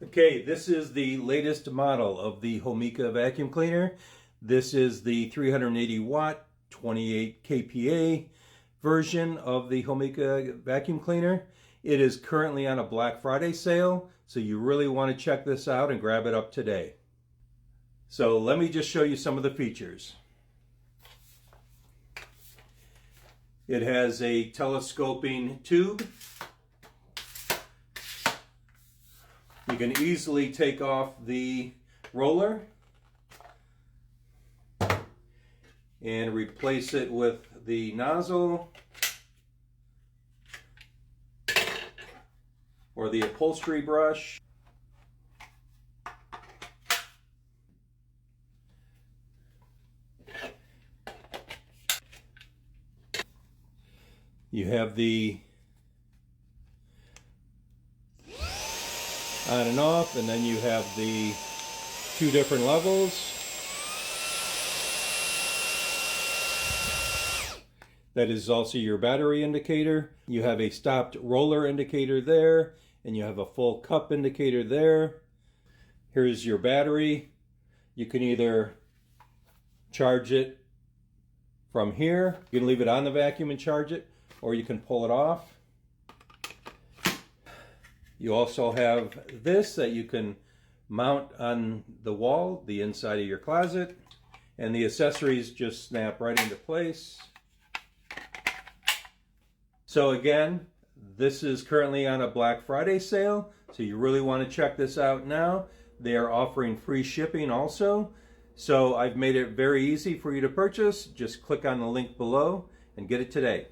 Okay, this is the latest model of the Homeika vacuum cleaner. This is the 380 watt, 28 kPa version of the Homeika vacuum cleaner. It is currently on a Black Friday sale, so you really want to check this out and grab it up today. So let me just show you some of the features. It has a telescoping tube. You can easily take off the roller and replace it with the nozzle or the upholstery brush. You have the on and off, and then you have the two different levels. That is also your battery indicator. You have a stopped roller indicator there, and you have a full cup indicator there. Here's your battery. You can either charge it from here, you can leave it on the vacuum and charge it, or you can pull it off. You also have this that you can mount on the wall, the inside of your closet, and the accessories just snap right into place. So again, this is currently on a Black Friday sale, so you really want to check this out now. They are offering free shipping also, so I've made it very easy for you to purchase. Just click on the link below and get it today.